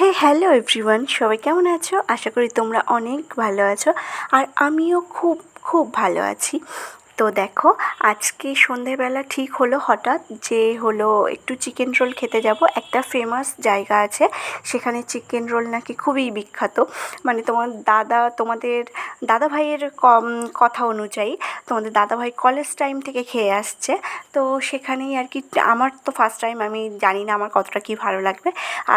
Hello everyone, সবাই কেমন আছো? আশা করি তোমরা অনেক ভালো আছো আর আমিও খুব খুব ভালো আছি। তো দেখো, আজকে সন্ধেবেলা ঠিক হলো হঠাৎ যে একটু চিকেন রোল খেতে যাব। একটা ফেমাস জায়গা আছে, সেখানে চিকেন রোল নাকি খুবই বিখ্যাত। মানে তোমাদের দাদা ভাইয়ের কথা অনুযায়ী তোমাদের দাদা ভাই কলেজ টাইম থেকে খেয়ে আসছে। তো সেখানেই আর কি, আমার তো ফার্স্ট টাইম, আমি জানি না আমার কতটা কী ভালো লাগবে।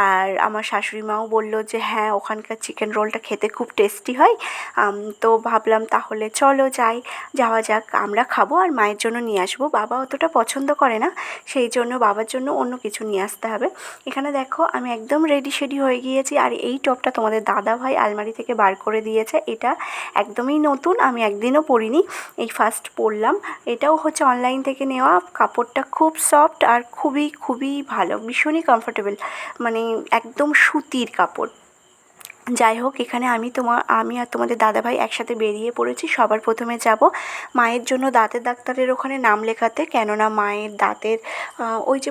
আর আমার শাশুড়ি মাও বললো যে হ্যাঁ, ওখানকার চিকেন রোলটা খেতে খুব টেস্টি হয়। তো ভাবলাম তাহলে চলো যাওয়া যাক, আমরা খাবো আর মায়ের জন্য নিয়ে আসবো। বাবা অতটা পছন্দ করে না, সেই জন্য বাবার জন্য অন্য কিছু নিয়ে আসতে হবে। এখানে দেখো, আমি একদম রেডি শেডি হয়ে গিয়েছি। আর এই টপটা তোমাদের দাদা ভাই আলমারি থেকে বার করে দিয়েছে। এটা একদমই নতুন, আমি একদিনও পরিনি, এই ফার্স্ট পরলাম। এটাও হচ্ছে অনলাইন থেকে নেওয়া। কাপড়টা খুব সফট আর খুবই খুবই ভালো, ভীষণই কমফোর্টেবল, মানে একদম সুতির কাপড়। যাই হোক, এখানে আমি আর তোমাদের দাদাভাই একসাথে বেরিয়ে পড়েছি। সবার প্রথমে যাব মায়ের জন্য দাঁতের ডাক্তারের ওখানে নাম লেখাতে, কেননা মায়ের দাঁতের ওই যে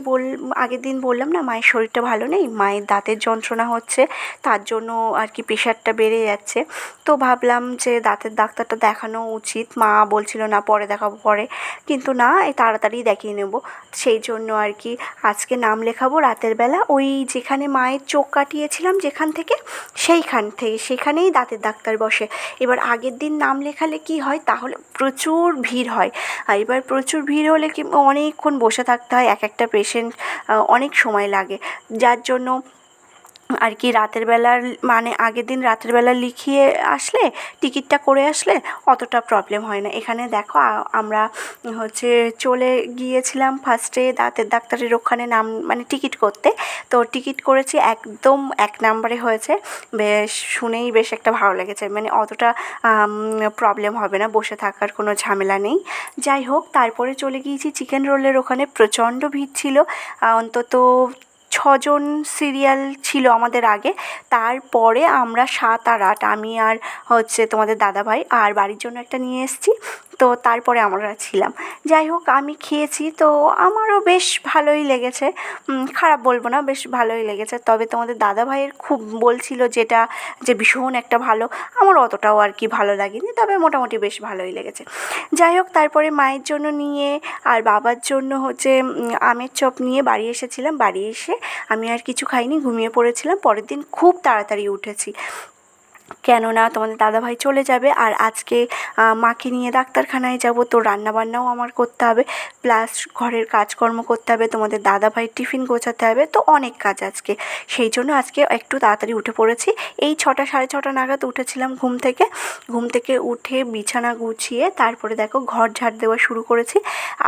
আগের দিন বললাম না, মায়ের শরীরটা ভালো নেই, মায়ের দাঁতের যন্ত্রণা হচ্ছে, তার জন্য আর কি প্রেশারটা বেড়ে যাচ্ছে। তো ভাবলাম যে দাঁতের ডাক্তারটা দেখানো উচিত। মা বলছিল না পরে দেখাবো পরে, কিন্তু না, এই তাড়াতাড়ি দেখিয়ে নেব। সেই জন্য আর কি আজকে নাম লেখাবো রাতের বেলা, ওই যেখানে মায়ের চোখ কাটিয়েছিলাম যেখান থেকে, সেখানেই দাঁতের ডাক্তার বসে। এবার আগের দিন নাম লেখালে কি হয়, তাহলে প্রচুর ভিড় হয়। আর এবার প্রচুর ভিড় হলে কি অনেকক্ষণ বসে থাকতে হয়, এক একটা পেশেন্ট অনেক সময় লাগে, যার জন্য আর কি রাতের বেলার, মানে আগের দিন রাতের বেলা লিখিয়ে আসলে, টিকিটটা করে আসলে অতটা প্রবলেম হয় না। এখানে দেখো, আমরা হচ্ছে চলে গিয়েছিলাম ফার্স্টে দাঁতের ডাক্তারের ওখানে নাম, মানে টিকিট করতে। তো টিকিট করেছি, একদম 1 নম্বরে হয়েছে। বেশ শুনেই বেশ একটা ভালো লেগেছে, মানে অতটা প্রবলেম হবে না, বসে থাকার কোনো ঝামেলা নেই। যাই হোক, তারপরে চলে গিয়েছি চিকেন রোলের ওখানে। প্রচণ্ড ভিড় ছিল, অন্তত 6 জন সিরিয়াল ছিল আমাদের আগে। তারপরে আমরা 7 আর 8, আমি আর হচ্ছে তোমাদের দাদাভাই, আর বাড়ির জন্য একটা নিয়ে এসেছি। তো তারপরে আমরা ছিলাম। যাই হোক, আমি খেয়েছি, তো আমারও বেশ ভালোই লেগেছে, খারাপ বলবো না, বেশ ভালোই লেগেছে। তবে তোমাদের দাদাভাইয়ের খুব বলছিল যে ভীষণ একটা ভালো, আমার অতটাও আর কি ভালো লাগেনি, তবে মোটামুটি বেশ ভালোই লেগেছে। যাই হোক, তারপরে মায়ের জন্য নিয়ে আর বাবার জন্য হচ্ছে আমের চপ নিয়ে বাড়ি এসেছিলাম। বাড়ি এসে আমি আর কিছু খাইনি, ঘুমিয়ে পড়েছিলাম। পরের দিন খুব তাড়াতাড়ি উঠেছি, কেননা তোমাদের দাদাভাই চলে যাবে আর আজকে মাকে নিয়ে ডাক্তারখানায় যাব। তো রান্নাবান্নাও আমার করতে হবে, প্লাস ঘরের কাজকর্ম করতে হবে, তোমাদের দাদাভাইয়ের টিফিন গোছাতে হবে, তো অনেক কাজ আজকে। সেই জন্য আজকে একটু তাড়াতাড়ি উঠে পড়েছি। এই 6টা সাড়ে 6টা নাগাদ উঠেছিলাম ঘুম থেকে উঠে বিছানা গুছিয়ে তারপরে দেখো ঘর ঝাড় দেওয়া শুরু করেছি।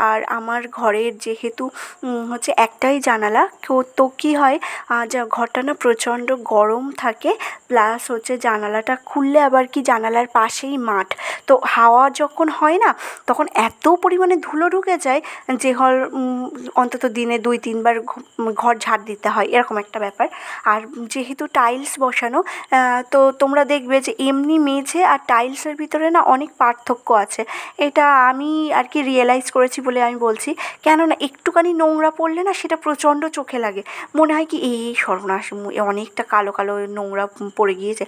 আর আমার ঘরের যেহেতু হচ্ছে একটাই জানালা, তো কী হয়, ঘরটা না প্রচণ্ড গরম থাকে, প্লাস হচ্ছে জানালাটা খুললে আবার কি জানালার পাশেই মাঠ, তো হাওয়া যখন হয় না, তখন এত পরিমাণে ধুলো ঢুকে যায় যে অন্তত দিনে 2-3 বার ঘর ঝাড় দিতে হয়, এরকম একটা ব্যাপার। আর যেহেতু টাইলস বসানো, তো তোমরা দেখবে যে এমনি মেঝে আর টাইলসের ভিতরে না অনেক পার্থক্য আছে। এটা আমি আর কি রিয়েলাইজ করেছি বলে আমি বলছি, কেননা একটুখানি নোংরা পড়লে না সেটা প্রচণ্ড চোখে লাগে, মনে হয় কি এই সর্বনাশ, অনেকটা কালো কালো নোংরা পড়ে গিয়েছে,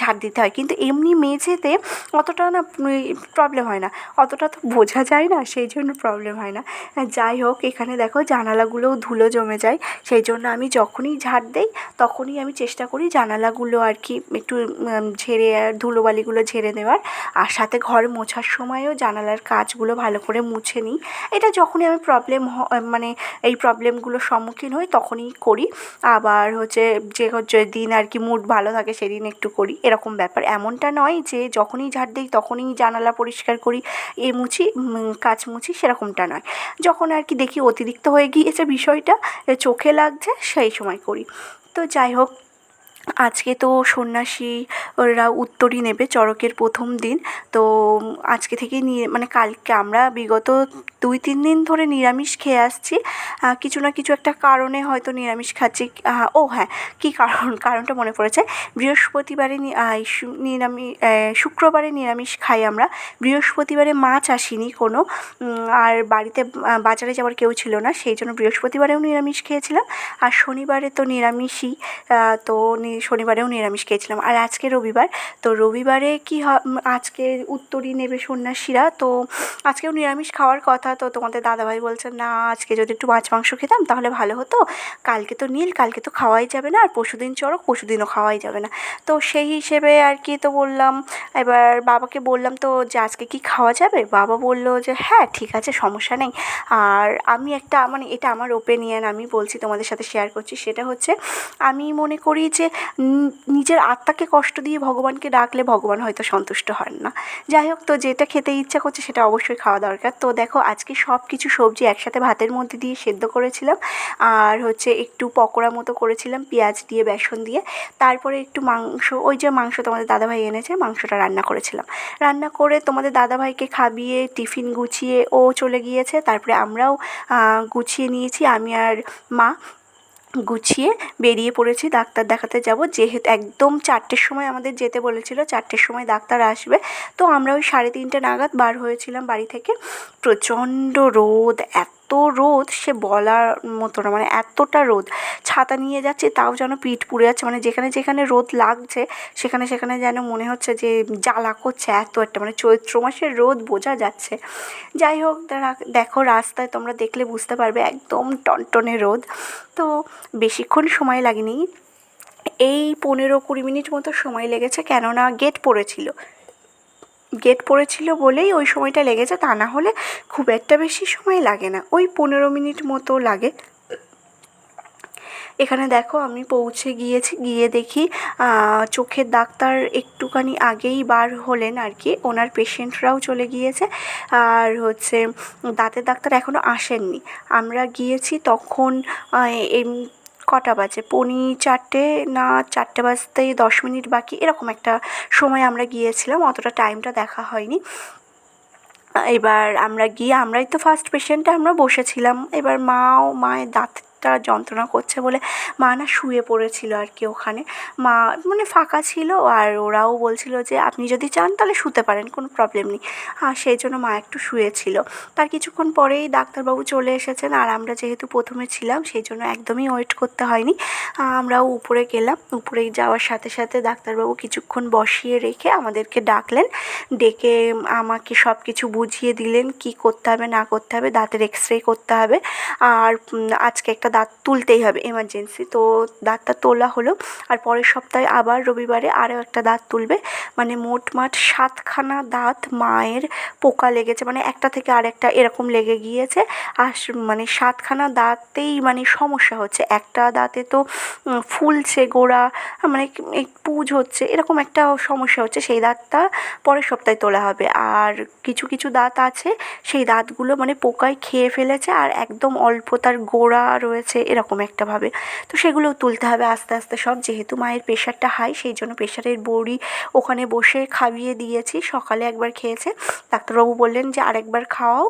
ঝাড় দিতে হয়। কিন্তু এমনি মেঝেতে অতটা না প্রবলেম হয় না, অতটা তো বোঝা যায় না, সেই জন্য প্রবলেম হয় না। যাই হোক, এখানে দেখো জানালাগুলোও ধুলো জমে যায়, সেই জন্য আমি যখনই ঝাড় দেই তখনই আমি চেষ্টা করি জানালাগুলো আর কি একটু ঝেড়ে, ধুলোবালিগুলো ঝেড়ে দেওয়ার। আর সাথে ঘর মোছার সময়ও জানালার কাচগুলো ভালো করে মুছে নিই। এটা যখনই আমি মানে এই প্রবলেমগুলোর সম্মুখীন হই তখনই করি। আবার হচ্ছে যে দিন আর কি মুড ভালো থাকে সেদিন একটু করি, এরকম ব্যাপার। এমনটা নয় যে যখনই ঝাড় দিই তখনই জানালা পরিষ্কার করি, কাচ মুছি, সেরকমটা নয়। যখন আর কি দেখি অতিরিক্ত হয়ে গিয়েছে বিষয়টা, চোখে লাগছে, সেই সময় করি। তো যাই হোক, আজকে তো সন্ন্যাসী ওরা উত্তরী নেবে, চড়কের প্রথম দিন। তো আজকে থেকেই মানে কালকে আমরা বিগত 2-3 দিন ধরে নিরামিষ খেয়ে আসছি। কিছু না কিছু একটা কারণে হয়তো নিরামিষ খাচ্ছি। ও হ্যাঁ, কী কারণটা মনে পড়েছে। বৃহস্পতিবারে শুক্রবারে নিরামিষ খাই আমরা, বৃহস্পতিবারে মাছ আসেনি কোনো, আর বাড়িতে বাজারে যাওয়ার কেউ ছিল না, সেই জন্য বৃহস্পতিবারেও নিরামিষ খেয়েছিলাম। আর শনিবারে তো নিরামিষই, তো শনিবারেও নিরামিষ খেয়েছিলাম। আর আজকে রবিবার, তো রবিবারে কি আজকে উত্তরী নেবে সন্ন্যাসীরা, তো আজকেও নিরামিষ খাওয়ার কথা। তো তোমাদের দাদাভাই বলছে না, আজকে যদি একটু মাছ মাংস খেতাম তাহলে ভালো হতো, কালকে তো নীল, কালকে তো খাওয়াই যাবে না, আর পরশুদিন চড়ক, পরশুদিনও খাওয়াই যাবে না। তো সেই হিসেবে আর কি, তো বললাম, এবার বাবাকে বললাম তো যে আজকে কি খাওয়া যাবে? বাবা বলল যে হ্যাঁ ঠিক আছে, সমস্যা নেই। আর আমি একটা, মানে এটা আমার ওপিনিয়ন, আমি বলছি তোমাদের সাথে শেয়ার করছি, সেটা হচ্ছে আমি মনে করি যে নিজের আত্মাকে কষ্ট দিয়ে ভগবানকে ডাকলে ভগবান হয়তো সন্তুষ্ট হন না। যাই হোক, তো যেটা খেতে ইচ্ছা করছে সেটা অবশ্যই খাওয়া দরকার। তো দেখো আজকে সব কিছু সবজি একসাথে ভাতের মধ্যে দিয়ে সেদ্ধ করেছিলাম, আর হচ্ছে একটু পকোড়া মতো করেছিলাম পেঁয়াজ দিয়ে, বেসন দিয়ে। তারপরে একটু মাংস, ওই যে মাংস তোমাদের দাদাভাই এনেছে, মাংসটা রান্না করেছিলাম। রান্না করে তোমাদের দাদাভাইকে খাইয়ে টিফিন গুছিয়ে ও চলে গিয়েছে। তারপরে আমরাও গুছিয়ে নিয়েছি, আমি আর মা গুছিয়ে বেরিয়ে পড়েছি ডাক্তার দেখাতে যাব, যেহেতু একদম 4টের সময় আমাদের যেতে বলেছিল, 4টের সময় ডাক্তার আসবে। তো আমরা ওই 3:30 নাগাদ বার হয়েছিলাম বাড়ি থেকে। প্রচণ্ড রোদ, এত রোদ সে বলার মতো না, মানে এতটা রোদ, ছাতা নিয়ে যাচ্ছি তাও যেন পিঠ পুড়ে যাচ্ছে, মানে যেখানে যেখানে রোদ লাগছে সেখানে সেখানে যেন মনে হচ্ছে যে জ্বালা করছে, এত একটা, মানে চৈত্র মাসের রোদ বোঝা যাচ্ছে। যাই হোক, দেখো রাস্তায় তোমরা দেখলে বুঝতে পারবে একদম টনটনে রোদ। তো বেশিক্ষণ সময় লাগেনি, এই 15-20 মিনিট মতো সময় লেগেছে, কেননা গেট পড়েছিল বলেই ওই সময়টা লেগেছে, তা না হলে খুব একটা বেশি সময় লাগে না, ওই 15 মিনিট মতো লাগে। এখানে দেখো আমি পৌঁছে গিয়েছি, গিয়ে দেখি চোখের ডাক্তার একটুখানি আগেই বার হলেন আর কি, ওনার পেশেন্টরাও চলে গিয়েছে। আর হচ্ছে দাঁতের ডাক্তার এখনও আসেননি। আমরা গিয়েছি তখন কটা বাজে, 3:45 না 4টে বাজতে 10 মিনিট বাকি, এরকম একটা সময় আমরা গিয়েছিলাম, অতটা টাইমটা দেখা হয়নি। এবার আমরা গিয়ে, আমরাই তো ফার্স্ট পেশেন্ট, আমরা বসেছিলাম। এবার মায়ের দাঁতটা যন্ত্রণা করছে বলে মা না শুয়ে পড়েছিল আর কি ওখানে। মা মানে ফাঁকা ছিল, আর ওরাও বলছিল যে আপনি যদি চান তাহলে শুতে পারেন, কোনো প্রবলেম নেই। আর সেই জন্য মা একটু শুয়েছিল। তার কিছুক্ষণ পরেই ডাক্তারবাবু চলে এসেছেন, আর আমরা যেহেতু প্রথমে ছিলাম সেই জন্য একদমই ওয়েট করতে হয়নি। আমরাও উপরে গেলাম, উপরে যাওয়ার সাথে সাথে ডাক্তারবাবু কিছুক্ষণ বসিয়ে রেখে আমাদেরকে ডাকলেন, ডেকে আমাকে সব কিছু বুঝিয়ে দিলেন কী করতে হবে না করতে হবে। দাঁতের এক্সরে করতে হবে, আর আজকে একটা দাঁত তুলতেই হবে এমার্জেন্সি, তো দাঁতটা তোলা হলো। আর পরের সপ্তাহে আবার রবিবারে আরও একটা দাঁত তুলবে, মানে মোটমাট 7খানা দাঁত মায়ের পোকা লেগেছে, মানে একটা থেকে আরেকটা এরকম লেগে গিয়েছে। আর মানে 7খানা দাঁতেই মানে সমস্যা হচ্ছে, একটা দাঁতে তো ফুলছে গোড়া, মানে পুজ হচ্ছে, এরকম একটা সমস্যা হচ্ছে। সেই দাঁতটা পরের সপ্তাহে তোলা হবে। আর কিছু কিছু দাঁত আছে, সেই দাঁতগুলো মানে পোকায় খেয়ে ফেলেছে, আর একদম অল্প তার গোড়া রয়েছে এরকম একটা ভাবে। তো সেগুলোও তুলতে হবে আস্তে আস্তে সব, যেহেতু মায়ের প্রেশারটা হাই সেই জন্য প্রেশারের বড়ি ওখানে বসে খাইয়ে দিয়েছি, সকালে একবার খেয়েছে। ডাক্তারবাবু বললেন যে আরেকবার খাওয়াও,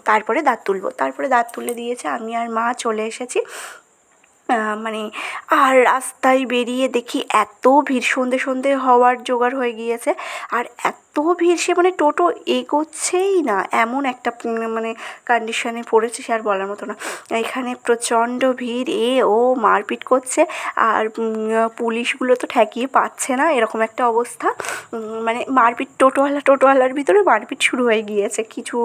তারপরে দাঁত তুলবো। তারপরে দাঁত তুলে দিয়েছে, আমি আর মা চলে এসেছি। মানে আর রাস্তায় বেরিয়ে দেখি এত ভিড়, সন্ধে সন্ধে হওয়ার জোগাড় হয়ে গিয়েছে, আর এত ভিড়, সে মানে টোটো এগোচ্ছেই না, এমন একটা মানে কন্ডিশনে পড়েছে সে আর বলার মতো না। এখানে প্রচণ্ড ভিড়, ও মারপিট করছে, আর পুলিশগুলো তো ঠেকিয়ে পাচ্ছে না, এরকম একটা অবস্থা। মানে মারপিট, টোটোওয়ালার ভিতরে মারপিট শুরু হয়ে গিয়েছে কিছু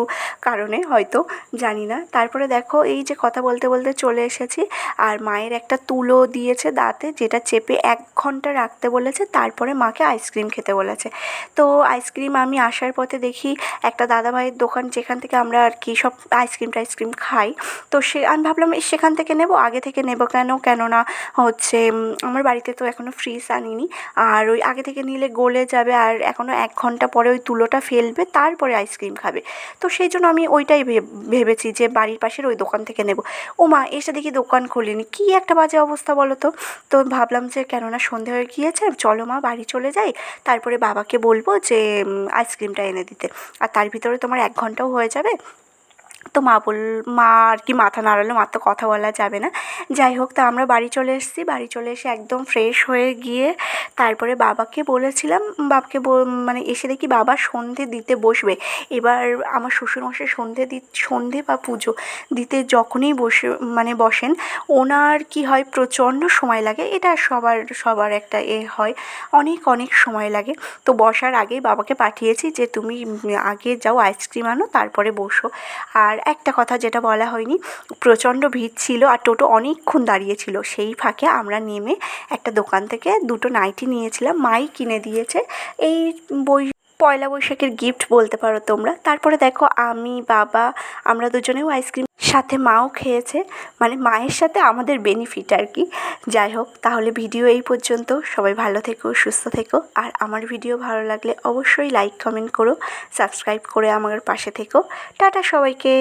কারণে, হয়তো জানি না। তারপরে দেখো এই যে কথা বলতে বলতে চলে এসেছি, আর মায়ের একটা তুলো দিয়েছে দাঁতে, যেটা চেপে 1 ঘন্টা রাখতে বলেছে, তারপরে মাকে আইসক্রিম খেতে বলেছে। তো আইসক্রিম আমি আসার পথে দেখি একটা দাদাভাইয়ের দোকান, যেখান থেকে আমরা আর কি সব আইসক্রিম খাই। তো আমি ভাবলাম সেখান থেকে নেব, আগে থেকে নেব কেননা হচ্ছে আমার বাড়িতে তো এখনও ফ্রিজ আনিনি, আর ওই আগে থেকে নিলে গলে যাবে, আর এখনও 1 ঘন্টা পরে ওই তুলোটা ফেলবে, তারপরে আইসক্রিম খাবে। তো সেই জন্য আমি ওইটাই ভেবেছি যে বাড়ির পাশের ওই দোকান থেকে নেব। ও মা, এসে দেখি দোকান খোলেনি, কী একটা বাজে অবস্থা বলো তো। তো ভাবলাম যে কেননা সন্ধে হয়ে গিয়েছে, চলো মা বাড়ি চলে যাই, তারপরে বাবাকে বলবো যে আইসক্রিমটা এনে দিতে, আর তার ভিতরে তোমার 1 ঘন্টাও হয়ে যাবে। তো মা আর কি মাথা নাড়ালো, মার তো কথা বলা যাবে না। যাই হোক, তা আমরা বাড়ি চলে এসেছি। বাড়ি চলে এসে একদম ফ্রেশ হয়ে গিয়ে তারপরে বাবাকে বলেছিলাম, বাবাকে মানে এসে দেখি বাবা সন্ধে দিতে বসবে। এবার আমার শ্বশুরমশাই সন্ধে বা পুজো দিতে যখনই বসেন, ওনার কি হয়, প্রচণ্ড সময় লাগে। এটা সবার একটা হয়, অনেক সময় লাগে। তো বসার আগেই বাবাকে পাঠিয়েছি যে তুমি আগে যাও আইসক্রিম আনো, তারপরে বসো। আর একটা কথা যেটা বলা হয়নি, প্রচণ্ড ভিড় ছিল আর টোটো অনেকক্ষণ দাঁড়িয়ে ছিল। সেই ফাঁকে আমরা নেমে একটা দোকান থেকে দুটো নাইটি নিয়েছিলাম, মাই কিনে দিয়েছে। এই পয়লা বৈশাখের গিফট বলতে পারো তোমরা। তারপরে দেখো আমি, বাবা, আমরা দুজনেও আইসক্রিম, সাথে মাও খেয়েছে, মানে মায়ের সাথে আমাদের বেনিফিট আর কি। যাই হোক, তাহলে ভিডিও এই পর্যন্ত। সবাই ভালো থেকো, সুস্থ থেকো। আর আমার ভিডিও ভালো লাগলে অবশ্যই লাইক কমেন্ট করো, সাবস্ক্রাইব করে আমার পাশে থেকো। টাটা সবাইকে।